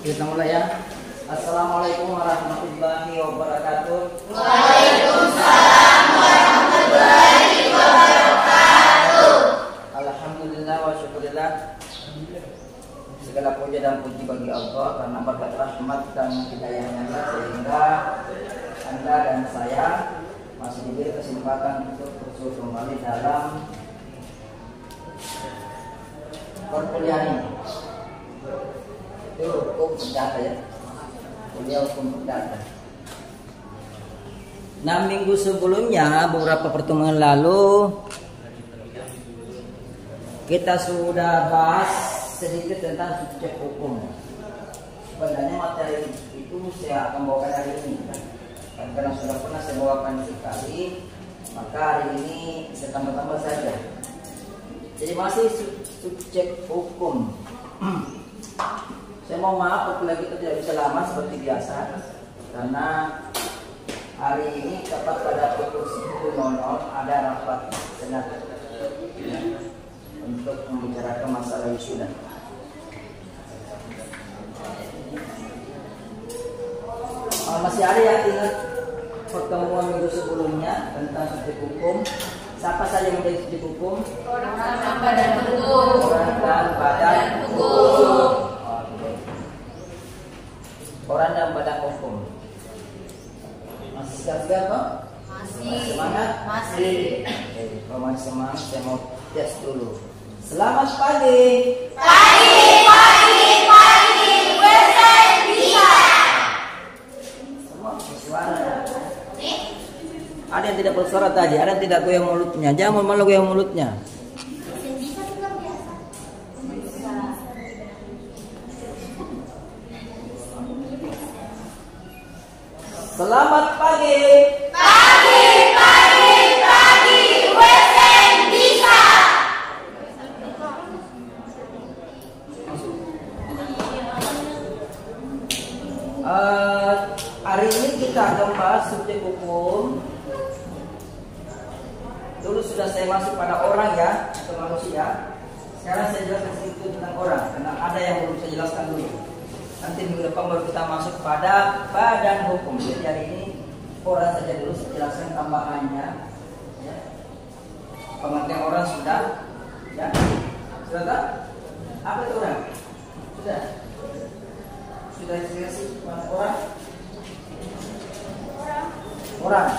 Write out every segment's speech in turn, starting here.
Kita mulai ya. Assalamualaikum warahmatullahi wabarakatuh. Waalaikumsalam warahmatullahi wabarakatuh. Alhamdulillah wa syukurillah. Segala puja dan puji bagi Allah karena berkat rahmat dan hidayahnya sehingga Anda dan saya masih diberi kesempatan untuk bersuara kembali dalam perkuliahan ini. Itu hukum perdata ya. Kuliah hukum perdata. 6 minggu sebelumnya, beberapa pertemuan lalu kita sudah bahas sedikit tentang subjek hukum. Sebenarnya materi itu saya akan bawakan hari ini kan karena sudah pernah saya bawakan sekali, maka hari ini saya tambah-tambah saja. Jadi masih subjek hukum. Saya mau maaf apabila kita tidak bisa lama seperti biasa karena hari ini tepat pada pukul 10.00 ada rapat senat untuk membicarakan masalah wisuda. Masih ada yang ingat pertemuan minggu sebelumnya tentang subjek hukum? Siapa saja yang menjadi subjek hukum? Orang dan badan hukum. Orang dan badan hukum. Orang dan badan hukum. Masih siap-siap Pak? Masih. Semangat? Masih. Oke, kalau masih semangat saya mau tes dulu. Selamat pagi. Pagi. Wesen bisa. Semua bersuara ya. Ada yang tidak bersuara tadi, ada yang tidak goyang mulutnya. Jangan malu goyang mulutnya. Wesen bisa itu luar biasa. Bisa. Selamat pagi. Pagi. Wesen bisa. Hari ini kita akan bahas subjek hukum. Dulu sudah saya masuk pada orang ya, atau manusia. Sekarang saya jelaskan sedikit tentang orang, karena ada yang belum saya jelaskan dulu. Nanti minggu depan baru kita masuk pada badan hukum. Jadi hari ini orang saja dulu saya jelaskan tambahannya. Ya. Pengertian orang sudah, ya, sudah tak? Apa itu orang? Sudah. Sudah dikasih orang? Orang.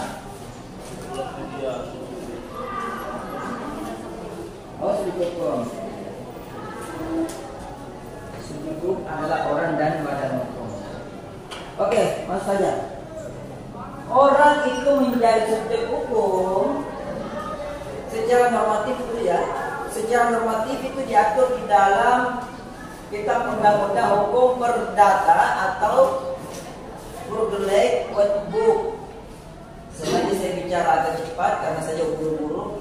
Oh, subjek hukum. Subjek hukum adalah orang dan badan hukum. Oke, masuk saja. Orang itu menjadi subjek hukum secara normatif itu ya. Secara normatif itu diatur di dalam Kitab Undang-Undang Hukum Perdata atau Burgerlijk Wetboek. Sengaja saya bicara agak cepat karena saya buru-buru.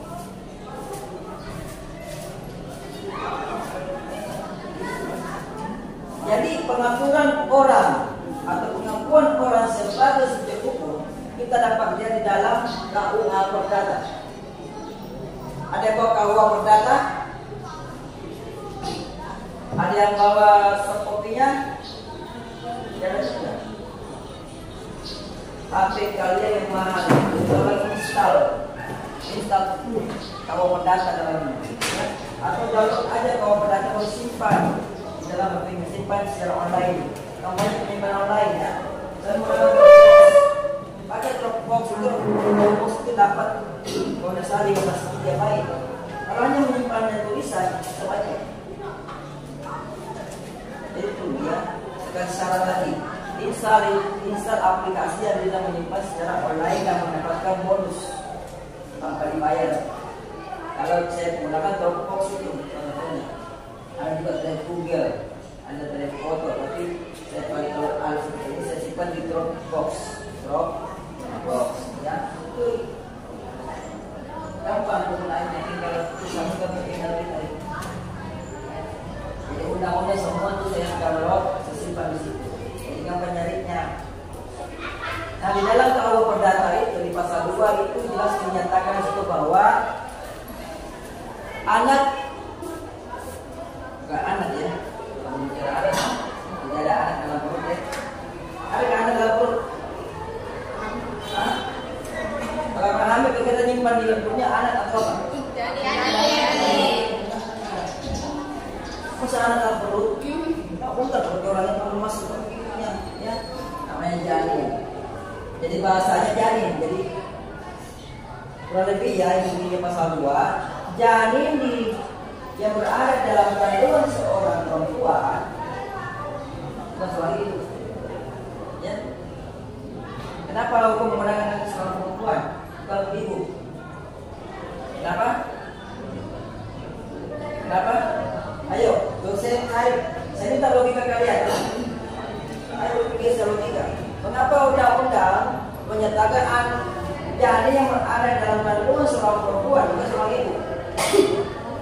Jadi pengaturan orang atau pengakuan orang sebagai subjek hukum kita dapat lihat di dalam KUH Perdata. Ada yang bawa KUH Perdata? Ada yang bawa softkopinya? Jangan sudah. HP kalian yang mahal kalau install KUH Perdata dalamnya. Atau download aja KUH Perdata mau simpan dalam HP simpan secara online. Kamu menyimpan online ya. Dan pakai Dropbox itu dapat bonus hari dia baik. Kalau hanya menyimpannya tulisan sama aja. Jadi itu ya. Sekarang syarat tadi install aplikasi yang bisa menyimpan secara online dan mendapatkan bonus tanpa dibayar. Kalau saya menggunakan Dropbox itu contohnya. Ada juga dari Google, ada dari foto, tapi saya pakai kalau alif ini saya simpan di Dropbox ya. Itu gampang penggunaannya, tinggal disambungkan ke email kita. Jadi undang-undang semua itu saya download, saya simpan di Nah, di dalam KUH Perdata itu di pasal 2 itu jelas dinyatakan di situ bahwa anak, bukan anak ya, kalau bicara anak, tidak ada anak dalam perut ya. Ada anak dalam perut? Hah? Kalau orang hamil kita nyimpan di perutnya anak atau apa? Masa anak dalam perut? Nggak bukan perut orang yang perlu masuk ke perutnya, ya. Namanya janin. Jadi bahasanya janin. Jadi kurang lebih ya intinya pasal 2, janin yang berada dalam kandungan seorang perempuan bukan soal itu. Ya. Kenapa hukum menggunakan seorang perempuan bukan ibu? Kenapa? Kenapa? Ayo, dosen saya minta logika kalian. Ayo pikir secara logika. Mengapa undang-undang menyatakan janin yang berada dalam kandungan seorang perempuan bukan seorang ibu?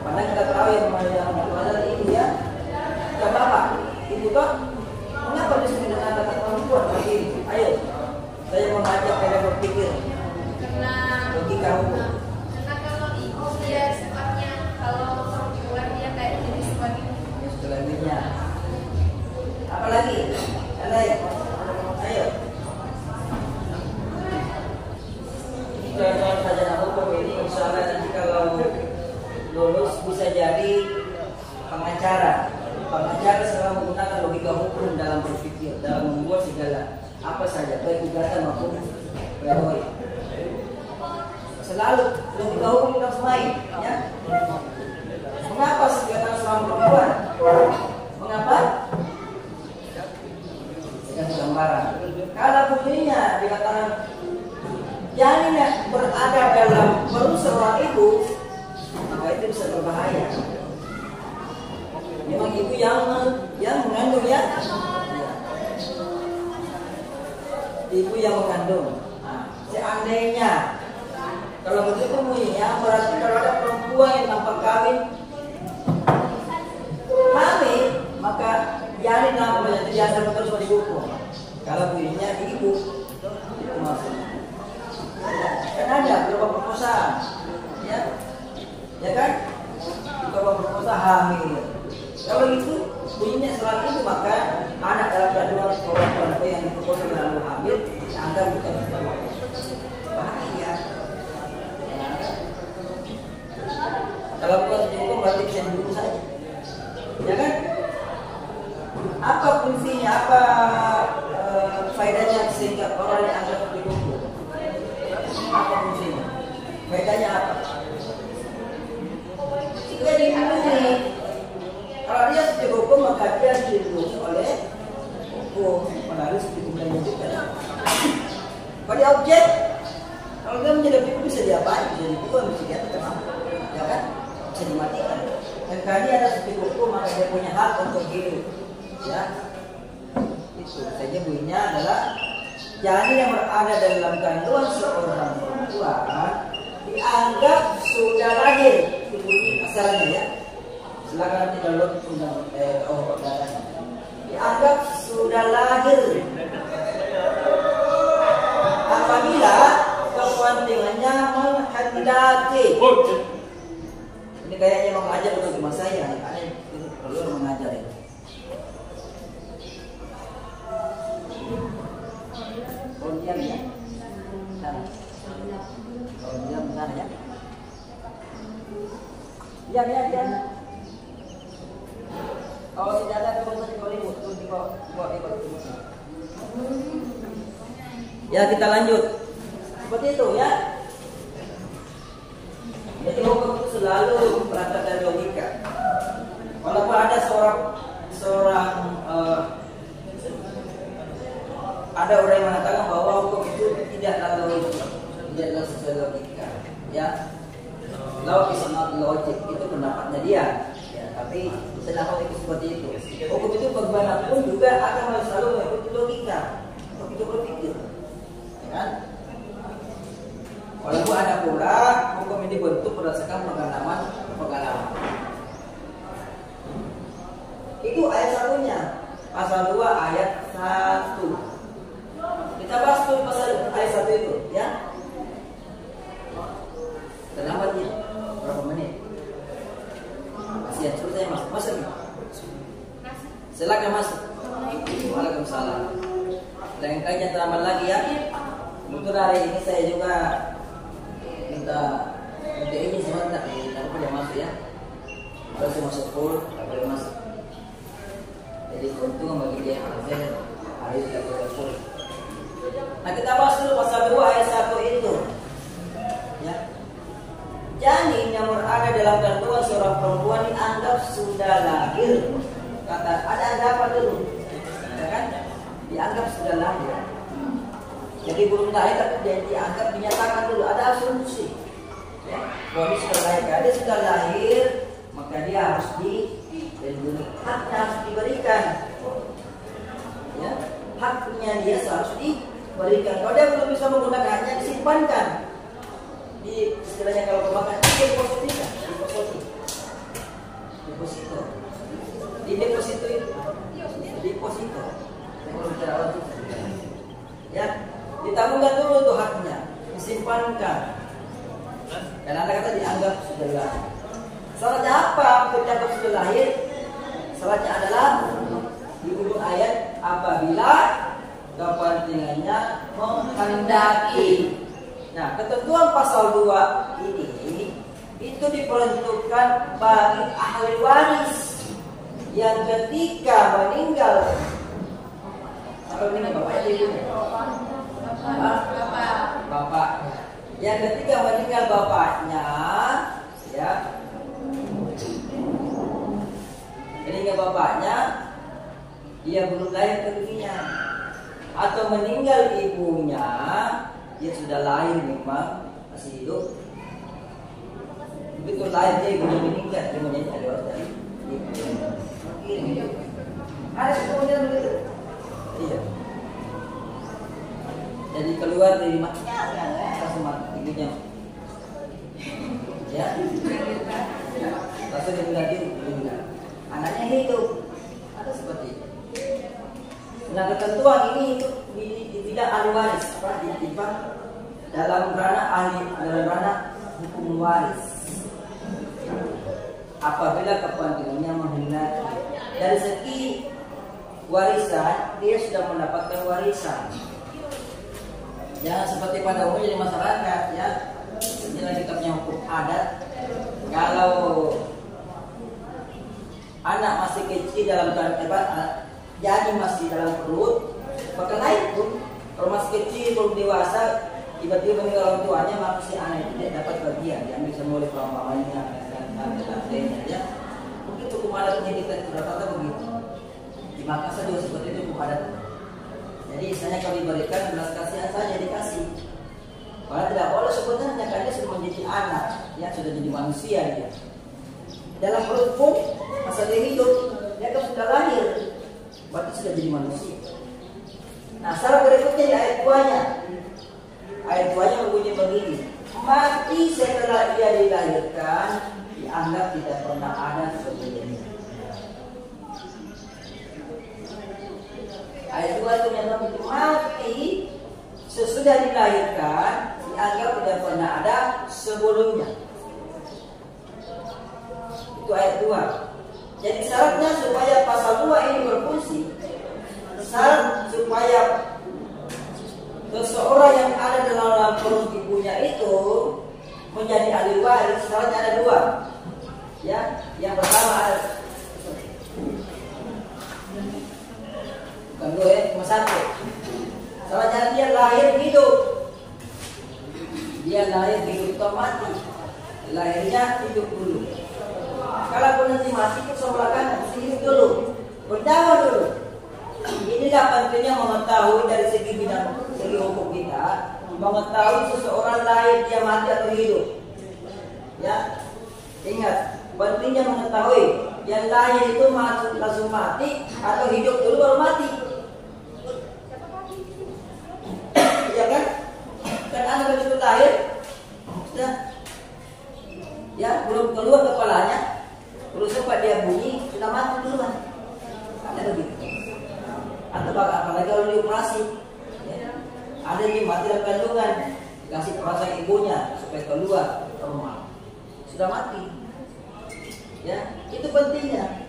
Padahal kita tahu yang adalah ibu ya, bukan bapak, ibu toh. Mengapa disebut dengan kata perempuan lagi? Ayo, saya mengajak kalian berpikir. Karena logika hukum. Karena kalau ibu dia sifatnya, kalau perempuan dia kayak jadi sebagai Selebihnya. Apalagi? Yang lain? Ayo. Kalau sarjana hukum ini misalnya nanti kalau lulus bisa jadi pengacara. Pengacara selalu menggunakan logika hukum dalam berpikir, dalam membuat segala apa saja, baik gugatan maupun pledoi. Selalu logika hukum kita semain, ya. Mengapa sengketa seorang perempuan? Mengapa? Dengan gambaran. Kalau bunyinya dikatakan janin yang berada dalam perut seorang ibu, maka itu bisa berbahaya. Memang ibu yang mengandung ya. Ibu yang mengandung. Nah, seandainya kalau begitu bunyinya berarti kalau ada perempuan yang tanpa kawin hamil, maka janin namanya itu jangan terus dihukum. Kalau bunyinya ibu itu maksudnya. Kan ada beberapa perkosaan, ya kan? Beberapa perkosaan hamil. Kalau itu bunyinya selain itu maka anak dalam kandungan seorang perempuan yang diperkosa lalu hamil dianggap bukan bahaya. Kalau bukan dihukum berarti bisa dibunuh saja, ya kan? Apa fungsinya? Apa faedahnya sehingga orang dianggap dihukum? Apa fungsinya? Faedahnya apa? Jika dibunuh, kalau dia dihukum maka dia dibunuh oleh hukum melalui hukum dan juga. Pada objek, kalau dia menjadi objek bisa diapain? Bisa dibunuh, bisa diapain? Ya kan? Bisa dimatikan. Dan karena dia ada seperti hukum maka dia punya hak untuk hidup. Ya, itu saja bunyinya adalah janin yang berada dalam kandungan seorang perempuan dianggap sudah lahir. Itu bunyi asalnya ya. Silakan nanti download undang dianggap sudah lahir apabila kepentingannya menghendaki. Ini kayaknya mengajar bukan cuma saya, ini perlu mengajar itu. Oh diam ya, sana. Oh diam sana ya. Diam ya diam. Kalau tidak ada keputusan di Hollywood, ikut. Ya kita lanjut. Seperti itu ya. Jadi hukum itu selalu berangkat dari logika. Walaupun ada ada orang yang mengatakan bahwa hukum itu tidaklah sesuai logika, ya. Law is not logic, itu pendapatnya dia. Ya, tapi sedangkan itu seperti itu. Hukum itu bagaimanapun juga akan selalu mengikuti logika, begitu berpikir, ya kan? Walaupun ada pula hukum ini dibentuk berdasarkan pengalaman. Itu ayat satunya, pasal 2 ayat 1. Kita bahas tuh pasal ayat 1 itu, ya. Terlambat ya, berapa menit? Kasihan, suruh saya masuk. Masuk nih. Silakan masuk. Waalaikumsalam. Lain kali jangan terlambat lagi ya. Untuk hari ini saya juga minta izin sama tapi aku boleh masuk ya. Kalau saya masuk full, tak boleh masuk. Jadi untung bagi dia yang hari tidak boleh full. Nah kita bahas dulu pasal 2 ayat 1 itu. Ya. Janin yang berada dalam kandungan seorang perempuan dianggap sudah lahir. Kata ada apa dulu? Ya kan? Dianggap sudah lahir. Jadi belum lahir tapi dia dianggap dinyatakan dulu ada asumsi. Ya, bahwa dia sudah lahir. Kalau dia sudah lahir, maka dia harus dilindungi. Haknya harus diberikan. Ya, haknya dia harus diberikan. Kalau dia belum bisa menggunakan haknya disimpankan. Di istilahnya kalau perbankan deposito. Di deposito itu. Deposito. Ya, ditabungkan dulu tuh haknya, disimpankan. Dan Anda kata dianggap sudah lahir. Syaratnya apa untuk dianggap sudah lahir? Syaratnya adalah di ujung ayat apabila kepentingannya menghendaki. Nah, ketentuan pasal 2 ini itu diperuntukkan bagi ahli waris yang ketika meninggal. Kalau ini bapaknya ibunya? Bapak. Yang ketika meninggal bapaknya, ya, meninggal bapaknya, dia belum lahir ke dunia, atau meninggal ibunya, dia sudah lahir memang masih hidup. Begitu lahir dia ibunya meninggal, dia menjadi ahli waris dari ibunya. Ada kemudian begitu. Iya. Jadi keluar dari matinya langsung mati ibunya. Ya. Langsung dia meninggal. Anaknya hidup. Ada seperti itu. Nah ketentuan ini itu di bidang ahli waris, ditimpan dalam ranah hukum waris. Apabila kepentingannya menghendaki dari segi warisan, dia sudah mendapatkan warisan. Jangan seperti pada umumnya di masyarakat, ya. Ini lagi kitabnya hukum adat. Kalau anak masih kecil dalam keadaan jadi masih dalam perut, maka naik pun. Kalau masih kecil belum dewasa, tiba-tiba meninggal orang tuanya, maka si anak itu tidak dapat bagian, diambil semua oleh pamannya dan lainnya, ya. Begitu hukum adat kita itu rata-rata begitu. Di Makassar juga seperti itu hukum adat. Jadi misalnya kalau diberikan belas kasihan saja dikasih. Kalau tidak boleh sebenarnya karena dia sudah menjadi anak, ya sudah jadi manusia dia. Dalam perut pun masa dia hidup, dia kan sudah lahir, berarti sudah jadi manusia. Nah, syarat berikutnya di ayat 2-nya. Ayat 2-nya berbunyi begini: mati setelah ia dilahirkan dianggap tidak pernah ada sebelumnya. Ayat 2 itu menyatakan mati sesudah dilahirkan dianggap tidak pernah ada sebelumnya. Itu ayat 2. Jadi syaratnya supaya pasal 2 ini berfungsi, syarat supaya seseorang yang ada dalam perut ibunya itu menjadi ahli waris, syaratnya ada 2. Ya, yang pertama ada bukan 2 ya, cuma 1. Syaratnya dia lahir hidup. Dia lahir hidup atau mati. Lahirnya hidup dulu. Kalau pun nanti mati ke sebelah kanan, mesti hidup dulu, bernyawa dulu. Inilah pentingnya mengetahui dari segi hukum kita, mengetahui seseorang lahir dia mati atau hidup. Ya, ingat pentingnya mengetahui yang lahir itu langsung mati atau hidup dulu baru mati. Ya kan? Kan anak begitu lahir, sudah, ya belum keluar kepalanya, terus sempat dia bunyi sudah mati duluan. Ada begitu. Atau apalagi kalau dioperasi, ya. Ada yang mati dalam kandungan, kasih perasaan ibunya supaya keluar rumah, sudah mati. Ya, itu pentingnya.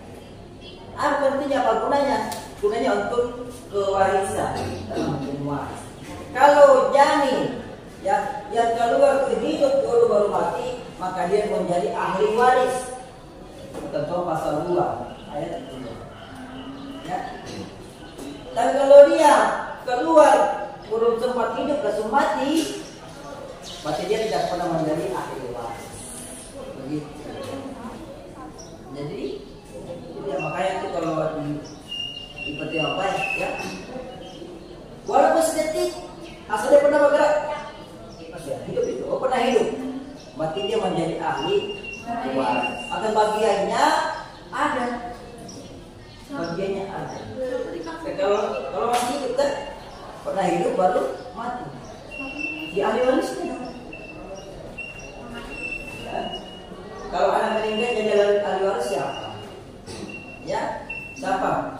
Apa pentingnya? Apa gunanya? Gunanya untuk kewarisan dalam waris. Kalau janin yang keluar itu hidup dulu baru mati, maka dia menjadi ahli waris. Tentu pasal 2 ayat 2. Ya. Dan kalau dia keluar belum sempat hidup langsung mati, berarti dia tidak pernah menjadi ahli waris. Begitu. Jadi makanya itu kalau seperti apa ya? Walaupun sedetik, asal dia pernah bergerak, masih hidup itu, pernah hidup, berarti dia menjadi ahli waris. Akan bagiannya ada. Kalau masih hidup kan, pernah hidup baru mati. Di ahli warisnya. Ya. Kalau anak meninggal jadi ahli waris siapa? Ya, siapa?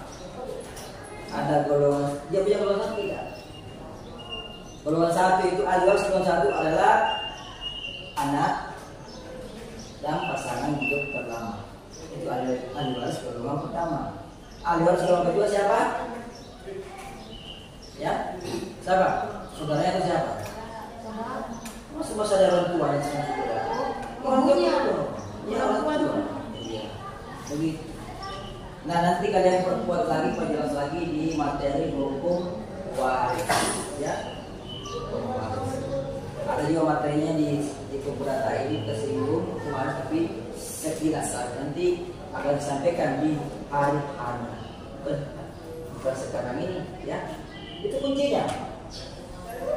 Ada golongan, dia punya golongan tidak? Golongan 1 itu ahli waris, golongan 1 adalah anak dan pasangan hidup terlama. Itu ahli waris golongan pertama. Ahli waris golongan kedua siapa? Ya, siapa? Saudaranya atau siapa? Semua saudara orang tua yang sama saudara. Orang tua. Ya, orang tua. Iya. Begitu. Nah, nanti kalian perkuat lagi, perjelas lagi di materi hukum waris, ya. Ada juga materinya di buku data ini tersinggung kemarin, tapi sekilas nanti akan disampaikan di hari-hari, bukan sekarang ini, ya. Itu kuncinya,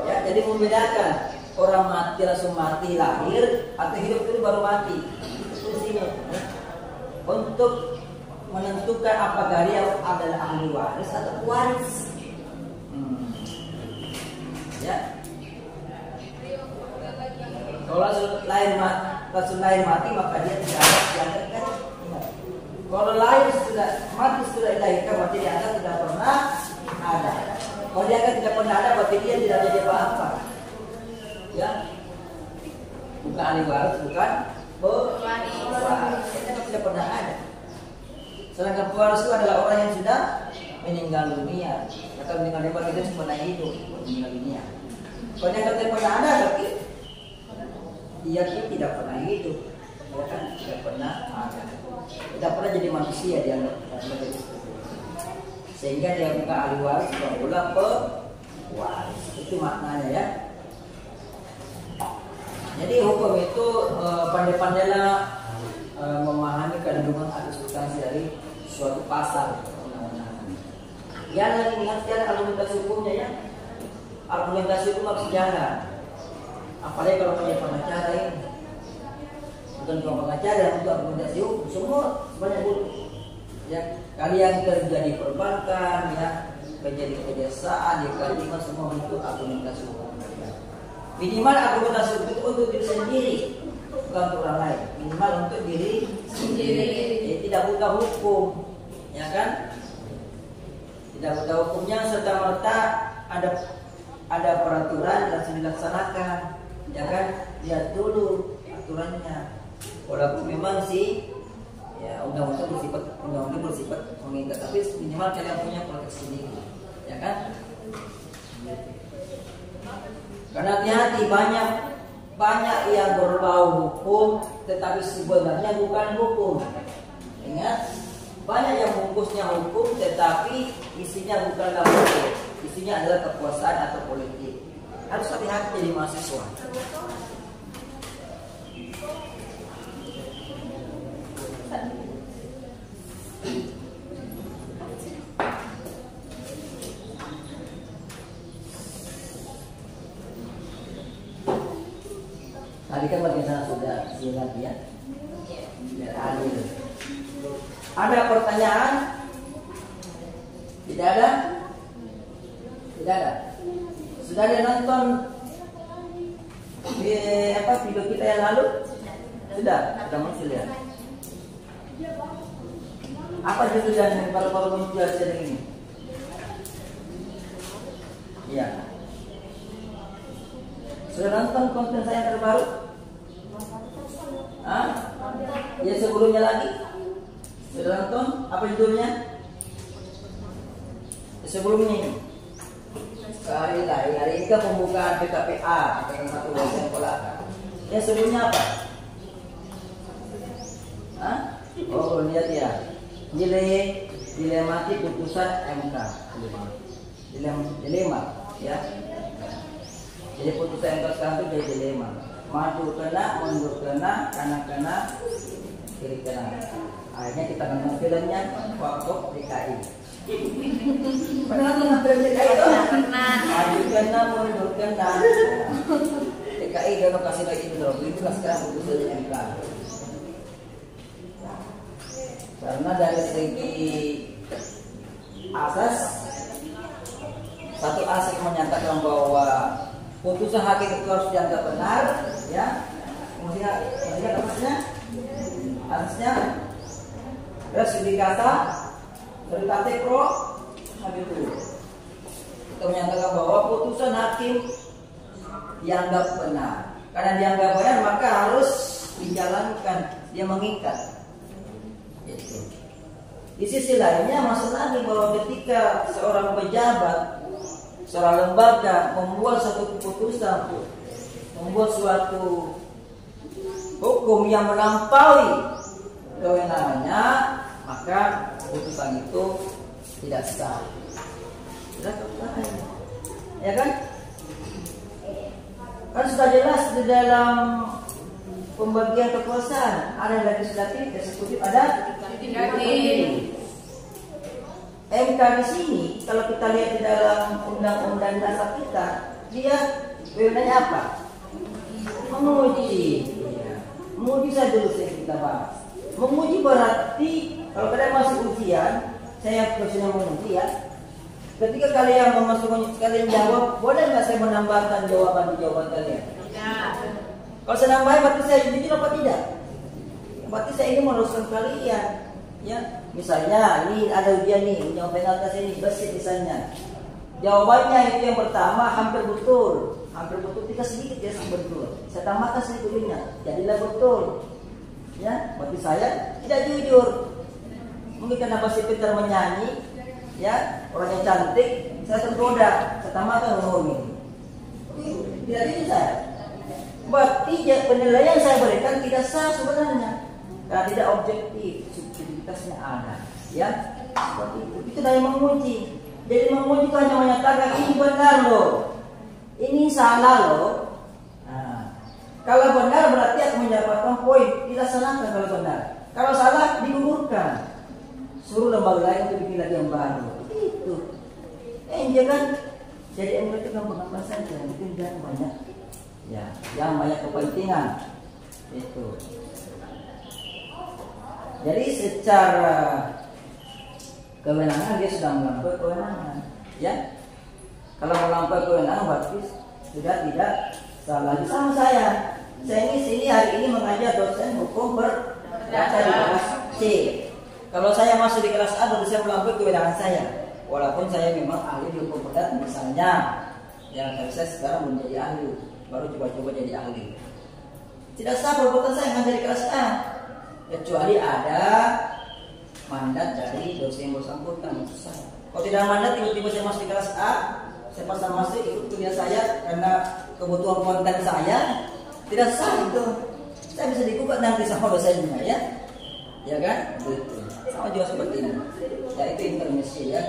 ya. Jadi membedakan orang mati langsung mati lahir atau hidup dulu baru mati, itu kuncinya, ya. Untuk menentukan apakah dia adalah ahli waris atau pewaris. Ya. Kalau langsung lahir mati maka dia tidak ada diangkat. Kalau lahir sudah mati sudah dilahirkan berarti dia tidak pernah ada. Kalau dia tidak pernah ada berarti dia tidak jadi apa-apa. Ya. Bukan ahli waris, bukan pewaris. Dia tidak pernah ada. Sedangkan pewaris itu adalah orang yang sudah meninggal dunia. Atau meninggal dunia itu pernah hidup, meninggal dunia. Kalau yang kata pernah ada, tapi dia tidak pernah hidup, ya kan? Tidak pernah ada, tidak pernah jadi manusia dia menjadi seperti itu. Sehingga dia bukan ahli waris, bukan pula pewaris. Itu maknanya, ya. Jadi hukum itu pandai-pandailah memahami kandungan atau substansi dari suatu pasal undang-undang. Ya, lagi ingat sejarah argumentasi hukumnya, ya. Argumentasi hukum harus sejarah. Apalagi kalau punya pengacara ini, bukan cuma pengacara untuk argumentasi hukum, semua sebanyak dulu. Ya, kalian kerja di perbankan, ya, kerja di kejaksaan, di kehakiman, semua bentuk argumentasi hukum. Minimal argumentasi hukum itu untuk diri sendiri, bukan untuk orang lain. Minimal untuk diri sendiri. Jadi tidak buta hukum, ya kan? Tidak buta hukumnya serta merta ada peraturan dan langsung dilaksanakan, ya kan? Lihat dulu aturannya. Walaupun memang sih, ya undang-undang bersifat mengikat, tapi minimal kalian punya proteksi sendiri, ya kan? Karena hati-hati banyak yang berbau hukum tetapi sebenarnya bukan hukum. Ingat, banyak yang bungkusnya hukum tetapi isinya bukanlah hukum. Isinya adalah kekuasaan atau politik. Harus hati-hati jadi mahasiswa. Tadi kan bagian sana sudah silakan, ya. Biar adil. Ada pertanyaan? Tidak ada? Tidak ada. Sudah ada nonton video kita yang lalu? Sudah muncul, ya. Apa judul yang baru muncul hari ini? Iya. Sudah nonton konten saya yang terbaru? Hah? Ya sebelumnya lagi? Sudah nonton? Apa judulnya? Sebelumnya ini. Hari ini kan pembukaan PKPA dengan satu yang pola. Ya sebelumnya apa? Hah? Oh lihat ya. Dilematik putusan MK. Dilema, ya. Jadi putusan MK sekarang itu jadi dilema. Maju kena, mundur kena, kanan kena, kiri kena. Akhirnya kita nonton filmnya Waktu DKI. Pernah nonton film DKI itu? Pernah. Maju kena, mundur kena. DKI udah kasih lagi itu dong. Itulah sekarang putusan MK. Karena dari segi asas, satu asas menyatakan bahwa putusan hakim itu harus dianggap benar, ya. Kemudian harusnya res judicata veritate pro habeas. Kita menyatakan bahwa putusan hakim dianggap benar. Karena dianggap benar maka harus dijalankan, dia mengikat. Di sisi lainnya masalah lagi bahwa ketika seorang pejabat, seorang lembaga membuat satu keputusan, membuat suatu hukum yang melampaui kewenangannya, maka keputusan itu tidak sah. Ya kan? Kan sudah jelas di dalam pembagian kekuasaan ada legislatif, eksekutif, ada yudikatif. MK di sini kalau kita lihat di dalam undang-undang dasar kita, dia wewenangnya apa? Menguji. Menguji saja dulu kita bahas. Menguji berarti kalau kalian masuk ujian, saya profesional menguji ya. Ketika kalian memasukkan kalian jawab, boleh nggak saya menambahkan jawaban kalian? Tidak. Kalau saya nambahin berarti saya jujur apa tidak? Berarti saya ini meneruskan kalian, ya. Misalnya ini ada ujian nih, ujian penaltas ini bersih misalnya. Jawabannya itu yang pertama hampir betul, tidak sedikit ya betul. Saya tambahkan sedikitnya, jadilah betul. Ya, berarti saya tidak jujur. Mungkin karena masih pintar menyanyi, ya, orangnya cantik, saya tergoda, saya tambahkan ini. Tidak jujur saya. Berarti penilaian saya berikan tidak sah sebenarnya, karena tidak objektif, subjektivitasnya ada, ya. Seperti itu dari menguji. Jadi menguji itu hanya menyatakan ini benar loh, ini salah loh. Nah, kalau benar berarti akan mendapatkan poin, dilaksanakan kalau benar. Kalau salah digugurkan, suruh lembaga lain untuk bikin lagi yang baru. Itu, jangan jadi MK itu gampang-gampang saja, mungkin jangan banyak. Ya, yang banyak kepentingan itu. Jadi secara kewenangan dia sudah melampaui kewenangan, ya. Kalau melampaui kewenangan berarti sudah tidak salah. Sama saya ini sini hari ini mengajar dosen hukum berdasar di kelas C. Kalau saya masuk di kelas A, berarti saya melampaui kewenangan saya. Walaupun saya memang ahli di hukum perdata misalnya, yang saya sekarang menjadi ahli. Baru coba-coba jadi ahli. Tidak sah perbuatan saya ngajar di kelas A, kecuali ada mandat dari dosen yang bersangkutan. Kalau tidak mandat, tiba-tiba saya masuk di kelas A, saya pasang masuk ikut kuliah saya karena kebutuhan konten saya, tidak sah itu. Saya bisa digugat nanti sama dosennya, ya, ya kan? Betul. Sama juga seperti ini. Ya itu intermezzo ya.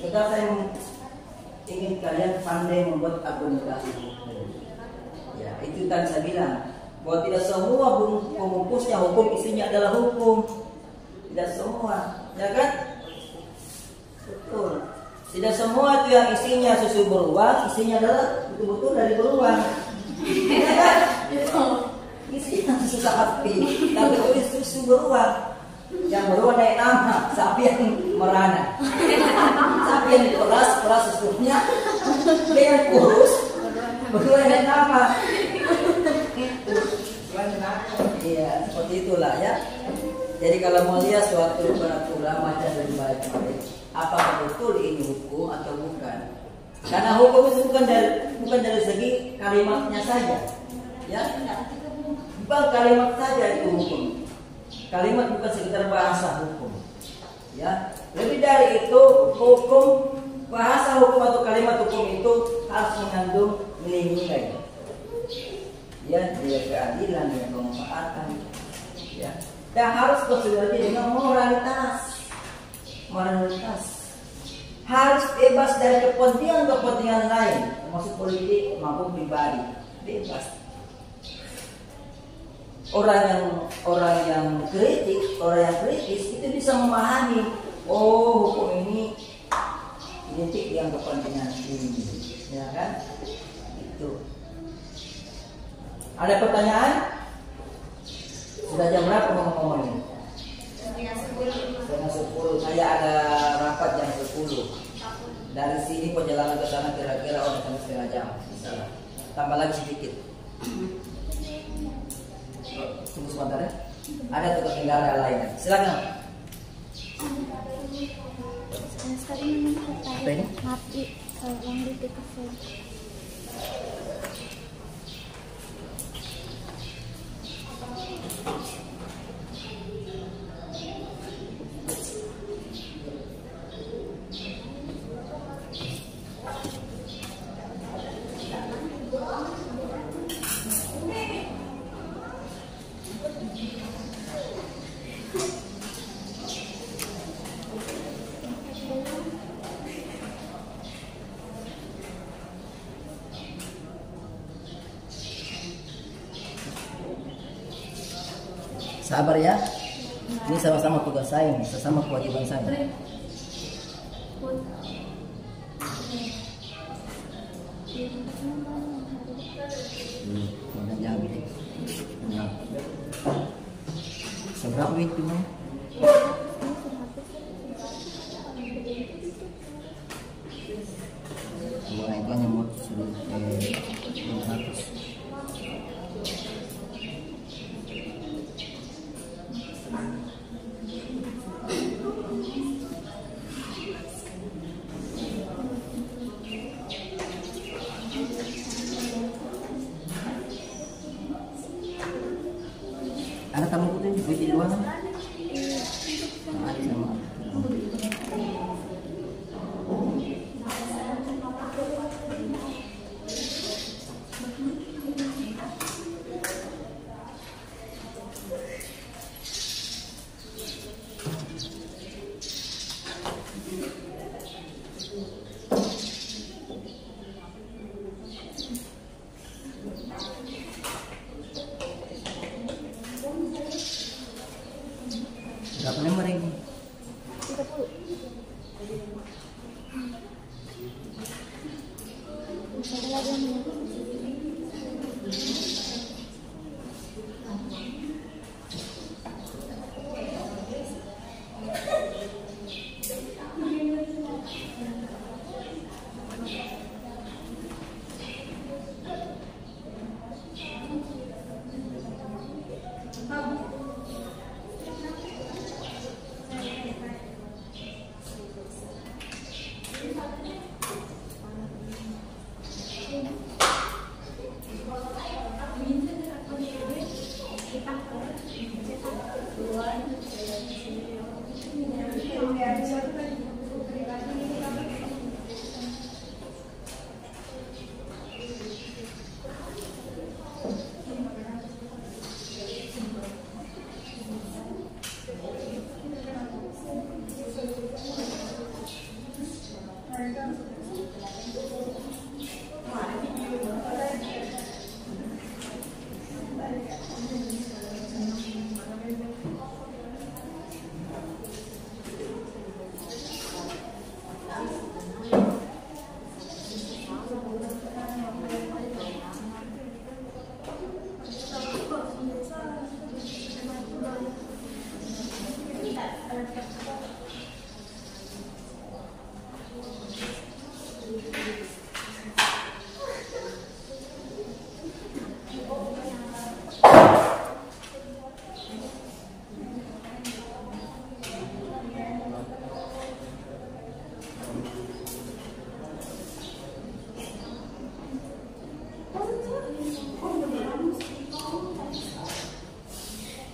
Sekarang saya ingin kalian pandai membuat argumentasi. Ya, itu kan saya bilang bahwa tidak semua pembungkusnya hukum isinya adalah hukum. Tidak semua, ya kan? Betul. Tidak semua itu yang isinya susu beruang, isinya adalah betul-betul dari beruang. Ya kan? Isinya susu sapi, tapi tulis susu beruang. Yang beruang naik nama, sapi yang merana. Sapi yang diperas susunya, dia yang kurus. Beruang naik nama. Iya, seperti itulah ya. Jadi kalau mau lihat suatu peraturan macam dari baik, apakah betul ini hukum atau bukan? Karena hukum itu bukan dari segi kalimatnya saja, ya. Bukan kalimat saja itu hukum. Kalimat bukan sekedar bahasa hukum, ya. Lebih dari itu, hukum, bahasa hukum atau kalimat hukum itu harus mengandung nilai-nilai, ya, nilai keadilan, nilai kemanfaatan, ya. Dan harus bersinergi dengan moralitas. Harus bebas dari kepentingan lain, termasuk politik maupun pribadi, bebas. Orang yang kritis itu bisa memahami, oh hukum ini identik dengan kepentingan ini, ya kan? Itu. Ada pertanyaan? Sudah jam berapa ngomong ini? Setengah 10. Saya ada rapat jam 10. Dari sini perjalanan ke sana kira-kira sampai setengah jam. Bisa. Tambah lagi sedikit. Tunggu sebentar ya. Ada tukang negara lain. Silakan. Apa ini? Mati. Yang di kafe. Sabar ya. Ini sama-sama tugas saya, sama kewajiban saya. Seberapa itu mah? Bukan itu hanya mau sudah 500. Ada tamu putih di luar? Ada sama. Berapa lembar ini? 30. Ada lagi yang menunggu.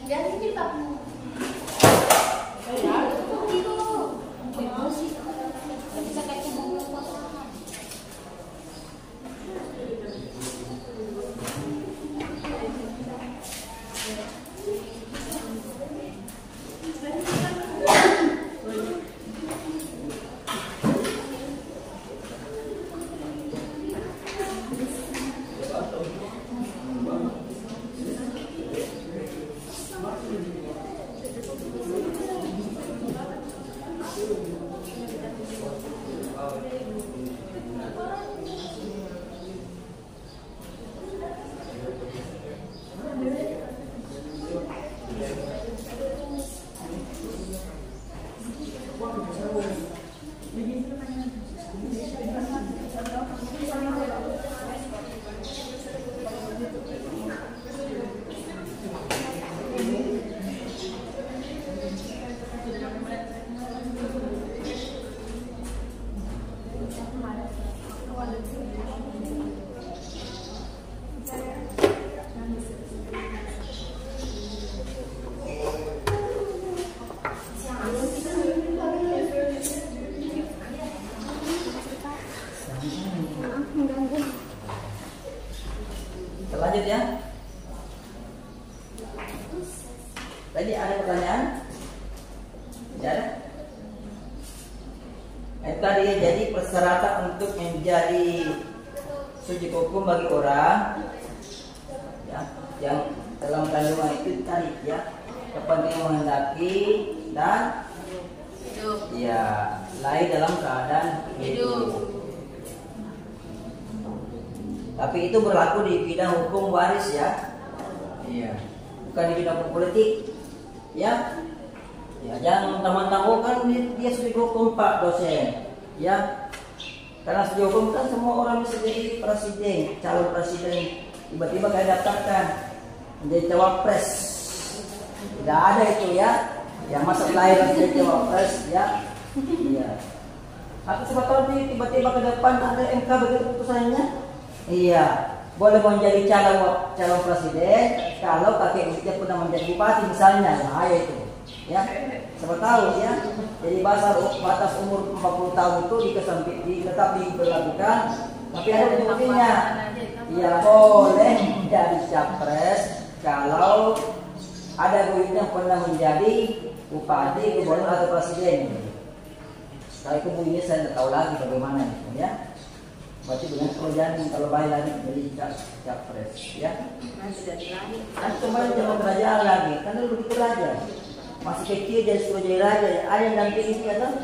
Jangan kita. Lanjut ya. Tadi ada pertanyaan? Tidak ada? Tadi jadi persyaratan untuk menjadi suci hukum bagi orang ya, yang dalam kandungan itu tadi ya, kepentingan menghendaki dan ya lahir dalam keadaan hidup. Tapi itu berlaku di bidang hukum waris ya. Iya. Bukan di bidang hukum politik. Ya. Ya, jangan teman-teman tahu kan dia studi hukum Pak dosen. Ya. Karena studi hukum kan semua orang bisa jadi presiden, calon presiden. Tiba-tiba kayak daftarkan menjadi cawapres. Tidak ada itu ya. Yang masa lahir menjadi cawapres ya. Iya. Atau siapa tahu tiba-tiba ke depan ada MK begitu putusannya. Iya, boleh menjadi calon presiden kalau kakek ibunya pernah menjadi bupati misalnya, bahaya itu. Ya, siapa tahu ya. Jadi batas umur 40 tahun itu tetap diberlakukan, tapi ada buktinya. Iya, boleh menjadi capres kalau ada ibunya pernah menjadi bupati, gubernur atau presiden. Kalau itu bunyinya saya tidak tahu lagi bagaimana itu ya. Berarti dengan kerjaan kalau baik lagi jadi capres ya. Kan kembali zaman kerajaan lagi, kan dulu begitu raja. Masih kecil jadi suruh jadi raja, ayam dan pilih kan?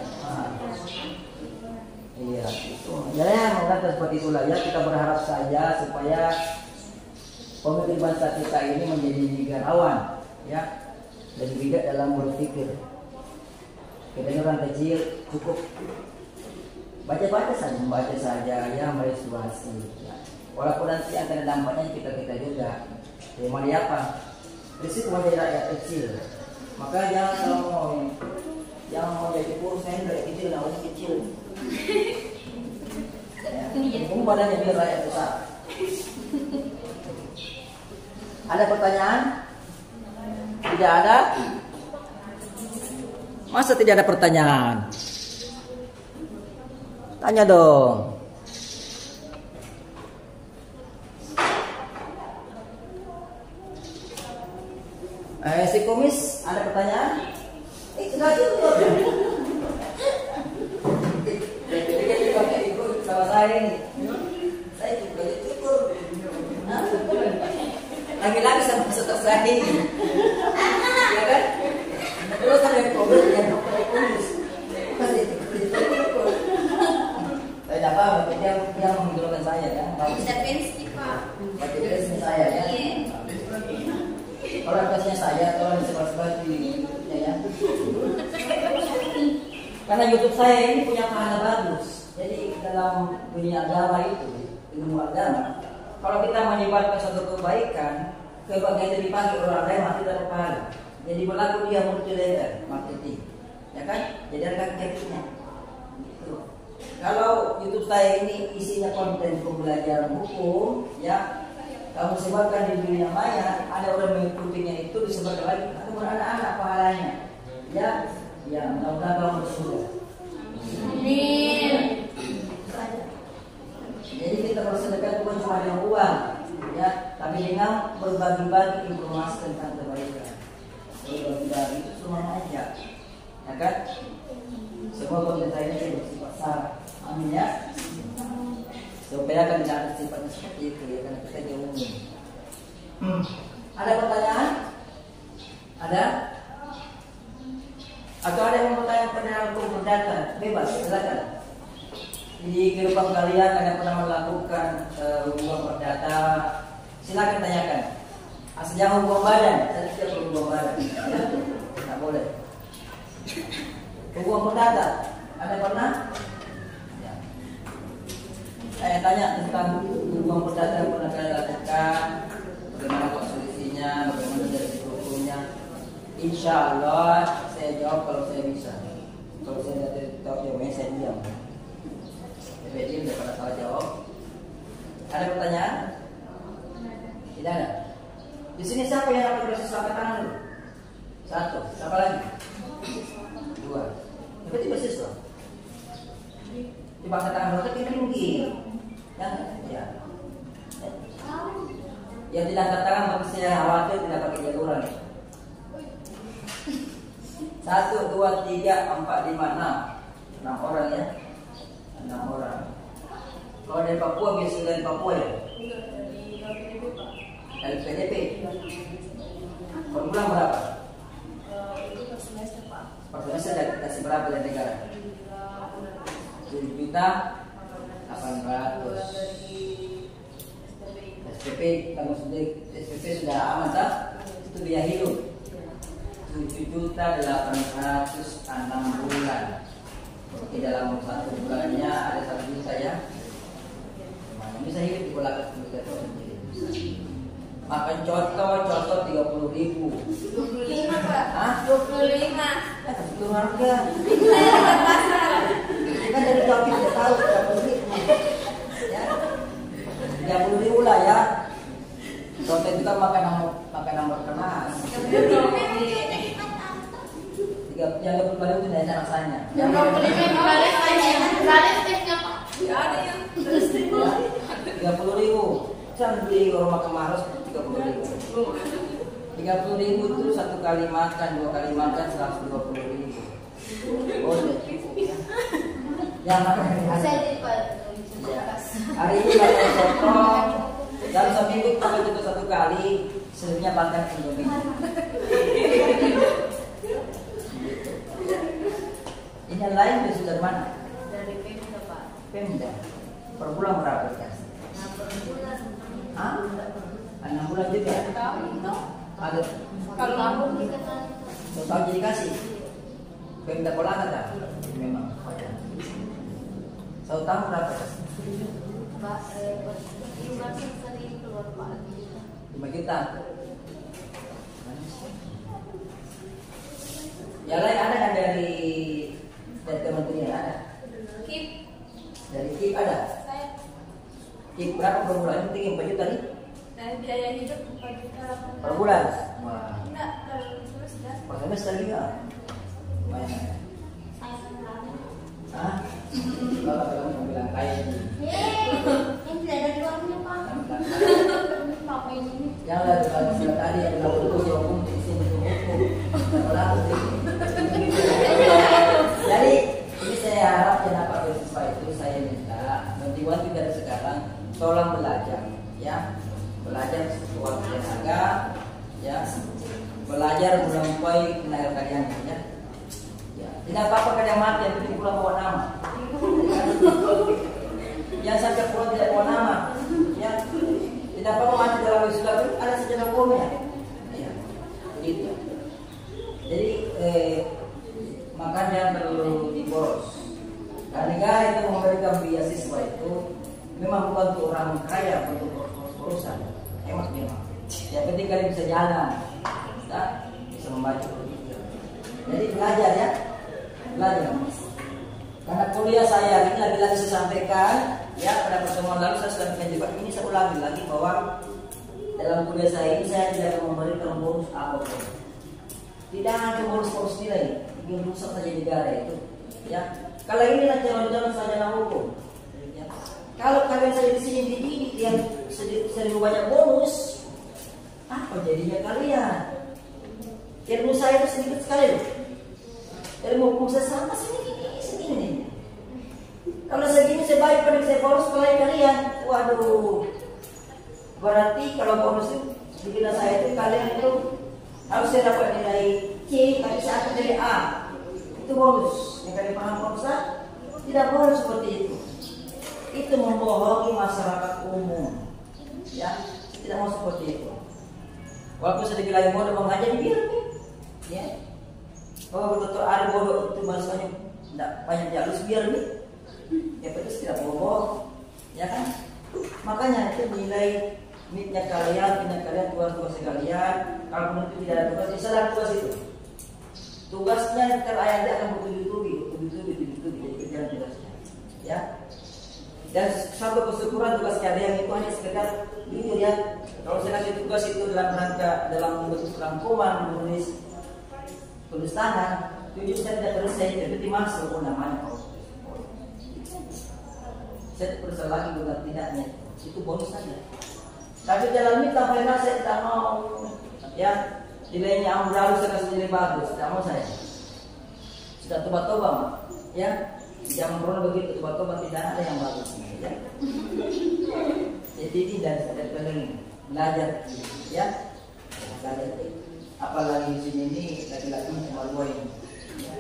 Iya, itu. Ya, mengatakan seperti itulah ya. Kita berharap saja supaya pemimpin bangsa kita ini menjadi negarawan ya, dan bijak dalam berpikir. Kita ini orang kecil cukup baca-baca saja, membaca saja ya, mengevaluasi ya. Walaupun nanti akan ada dampaknya kita juga. Ya, mau apa? Risiko menjadi rakyat kecil. Maka jangan mau jadi kurus dari kecil, nah orang kecil. Ya, badannya biar rakyat besar. Ada pertanyaan? Tidak ada? Masa tidak ada pertanyaan? Tanya dong. Si kumis, ada pertanyaan? Sudah cukup. Jadi ikut sama saya ini. Saya juga cukup. Lagi-lagi sama peserta saya ini. Ya kan? Terus ada yang problem yang kumis. Saya dapat yang menghidupkan saya ya. Bisa pensi Pak. Baca pensi saya ya. Orang tuasnya saya, orang sebelah-sebelah di YouTube-nya ya. Karena YouTube saya ini punya pahala bagus. Jadi dalam dunia agama itu, ilmu agama, kalau kita menyebarkan suatu kebaikan, kebahagiaan itu dipakai orang lain mati dapat pahala. Jadi berlaku dia multi-level marketing, ya kan? Jadi ada captionnya. Gitu. Kalau YouTube saya ini isinya konten pembelajaran hukum, ya, kamu sebarkan di dunia maya, ada orang mengikutinya itu disebut sebagai lagi atau beranak-anak pahalanya. Ya, ya mudah-mudahan kamu bersyukur. Amin. Jadi kita bersedekah bukan cuma dengan uang, ya, tapi dengan berbagi-bagi informasi tentang kebaikan. Berbagi-bagi itu semuanya aja, ya kan? Semua pemerintah ini bersifat syarat. Amin ya. Supaya kan tidak ada sifatnya seperti itu, ya kan kita jauhi. Ada pertanyaan? Ada? Atau ada yang mau bertanya pada hukum perdata? Bebas, silakan. Di kehidupan kalian ada pernah melakukan hubungan perdata? Silakan tanyakan. Asal jangan hubungan badan, saya tidak berhubungan badan. Tidak boleh. Hubungan perdata, ada pernah? Ya. Saya tanya tentang hubungan perdata yang pernah kalian lakukan, bagaimana solusinya, bagaimana dari hukumnya. Insya Allah saya jawab kalau saya bisa. Kalau saya tidak tahu jawabnya saya diam. Lebih diam daripada salah jawab. Ada pertanyaan? Tidak ada. Di sini siapa yang dapat beasiswa? Angkat tangan dulu. Satu. Siapa lagi? Dua. Berarti beasiswa. Coba angkat tangan dulu. Tapi tinggi. Jangan. Ya. Yang tidak angkat tangan bagi saya khawatir tidak pakai jaluran. 1, 2, 3, 4, 5, 6 orang ya. 6 orang. Kalau dari Papua biasa dari Papua ya? Dari PDP. Per bulan berapa? Itu per semester Pak. Per semester kasih berapa dari negara? 7 juta 800. SPP tanggung sendiri. SPP sudah aman tak? Itu biaya hidup. 7 juta 800 6 bulan. Oke, dalam 1 bulannya ada 1 juta ya. Mana bisa hidup di bola sendiri. Makan contoh 30.000. 25 Pak. Hah? 25. Itu harga. Kan dari topi tidak tahu 30.000. Ya. 30.000 lah ya. Contoh itu kan makan nomor kemas. Yang 20 itu tidak rasanya. Yang 25 kemarin ada tipsnya Pak. Ya ada yang terus 30.000. Jangan beli rumah kemaros 30.000. 30.000 itu 1 kali makan, 2 kali makan 120.000. Oh, ya. Yang makan hari. Saya jadi Pak. Ya. Hari ini makan sotong. Dalam seminggu kita itu 1 kali, selebihnya makan Indomie. Ini yang lain dari mana? Dari Pemda Pak. Pemda. Per bulan berapa dikasih? Nah, per bulan. Ah? 6 bulan juga? Ada. Kalau aku dikasih. Total jadi kasih. Pemda Polandia tak? Memang. Satu tahun berapa kasih? Pak, bulan sekali keluar Pak. 5 juta. Yang lain ada kan dari kementerian ada? KIP. Dari KIP ada? Saya. KIP berapa per bulan? Tinggi 4 juta nih? Dan biaya hidup 4 juta. Per bulan? Wah. Enggak, per semester. Per semester juga? Lumayan. Hah? Kalau kamu bilang kaya ini. Ini tidak ada keluarnya Pak. Papa ini. Janganlah kalau sudah tadi yang bilang hukum ya hukum di sini hukum. Jadi ini saya harap yang dapat beasiswa itu saya minta motivasi dari sekarang tolong belajar ya, belajar sesuatu yang agak ya, belajar melampaui tenaga kalian ya. Ya, tidak apa-apa kalian mati yang penting pulang bawa nama. Yang sampai pulang tidak bawa nama ya. Tidak apa-apa mati dalam Islam itu ada sejarah hukumnya. Ya, begitu. Jadi makanya perlu diboros. Nah, negara itu memberikan beasiswa itu memang bukan untuk orang kaya, untuk boros-borosan. Hemat memang. Yang penting kalian bisa jalan, bisa membaca berpikir. Jadi belajar ya, belajar. Karena kuliah saya ini lagi-lagi saya sampaikan ya pada pertemuan lalu saya sampaikan juga ini saya ulangi lagi bahwa dalam kuliah saya ini saya tidak akan memberikan bonus apapun. Tidak hanya bonus nilai, ingin rusak saja negara itu. Ya, kalau ini nanti calon-calon sarjana hukum. Ya. Kalau kalian saya di sini dididik yang sering banyak bonus, apa jadinya kalian? Ilmu saya itu sedikit sekali loh. Ilmu hukum saya sama segini. Kalau segini saya baik pada saya bonus kalian kalian. Waduh. Berarti kalau bonus itu di bidang saya itu kalian itu harus saya dapat nilai C, tapi saya akan nilai A. Itu bonus. Yang kalian paham bonus tidak boleh seperti itu. Itu membohongi masyarakat umum. Ya, tidak mau seperti itu. Walaupun saya dibilang bodoh mengajar biar ya. Oh betul ada bodoh itu maksudnya tidak banyak jalur biar ya betul tidak bohong. Ya kan? Makanya itu nilai mitnya kalian, tugas kalian. Kalau itu tidak ada tugas, bisa ada tugas itu. Tugasnya terayat dia akan bertubi-tubi, jadi kerjaan tugasnya. Ya. Dan satu kesyukuran tugas kalian itu hanya sekedar jujur ya. Kalau saya kasih tugas itu dalam bentuk rangkuman, tulis tangan, jujur saya tidak selesai, jadi masuk namanya. Saya tidak lagi bukan tidaknya, itu bonus saja. Tapi dalam mitra final saya tidak mau, ya nilainya amburadul saya kasih nilai bagus, tidak mau saya. Sudah tobat-tobat, ya jangan pernah begitu, tobat-tobat tidak ada yang bagus, ya. Jadi tidak perlu belajar, ya belajar. Apalagi di sini ini laki-laki cuma dua ini. Ya.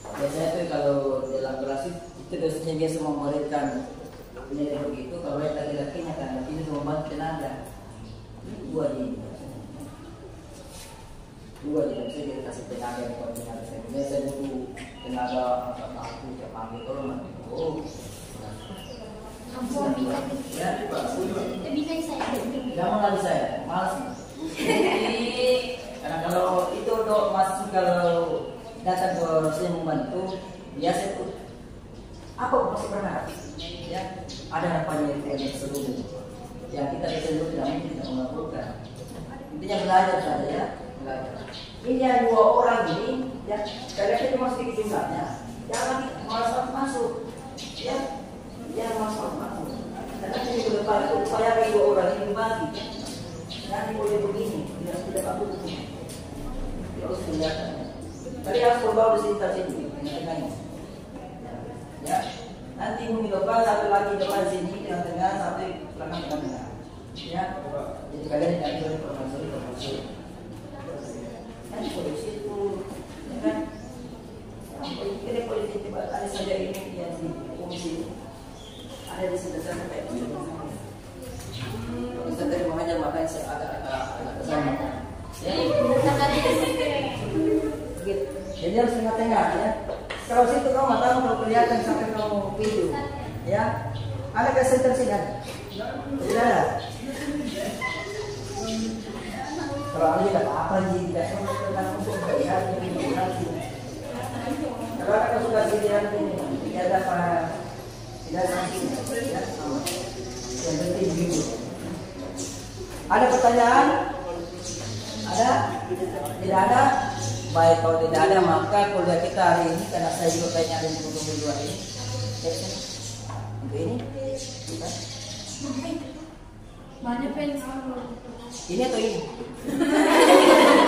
Biasanya tuh kalau dalam kelas itu dosennya biasa memberikan nilai begitu, kalau laki-lakinya kan ini cuma bantu tenaga dua jadi saya kasih tenaga yang koordinasi saya biasa butuh tenaga aku tiap pagi kalau mati ya bisa saya jangan lagi saya malas karena kalau itu dok masih kalau datang ke saya membantu biasa itu apa masih berharap ya ada harapannya itu yang seluruh yang kita bisa tidak mungkin tidak melakukan intinya belajar saja ya belajar ini yang dua orang ini ya kalian itu masih sedikit jumlahnya jangan malas masuk ya masuk karena ini ke depan itu supaya dua orang ini bagi nanti boleh begini tidak bagus harus kelihatan tadi harus berbawa di sini tengah-tengahnya ya nanti mungkin depan satu lagi depan sini tengah-tengah sampai belakang tengah ya jadi kalian tidak boleh promosi nanti polisi itu ya kan ini polisi coba ada saja ini yang di komisi ada di sebelah sana kayak gitu kita tadi mengajar makanya saya agak kesana ya jadi harus tengah-tengah ya. Kalau situ kamu mata kalau kelihatan sampai kamu video, ya. Ada ke center sini ada. Tidak ada. Kalau ada tidak apa sih tidak untuk bayar ini nanti. Kalau ada sudah sediaan ini, tidak ada apa, tidak sanksi. Yang penting video. Ada pertanyaan? Ada? Tidak ada? Baik, kalau tidak ada maka kuliah kita hari ini karena saya juga kayaknya ada di buku dua ini. Untuk ini, Banyak pen. ini atau ini?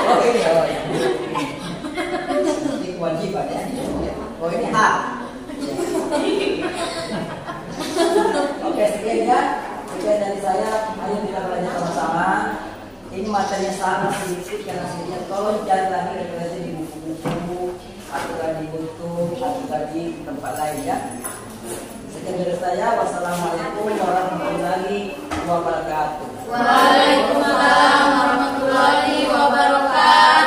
Oh ini, ini kewajiban ya. Oh ini A. Oke, sekian ya. Sekian dari saya. Ayo kita belajar sama-sama. Ini materinya sangat sedikit karena sedikit. Tolong jangan lagi referensi di buku-buku atau di YouTube atau di tempat lain ya. Sekian dari saya. Wassalamualaikum warahmatullahi wabarakatuh. Waalaikumsalam warahmatullahi wabarakatuh.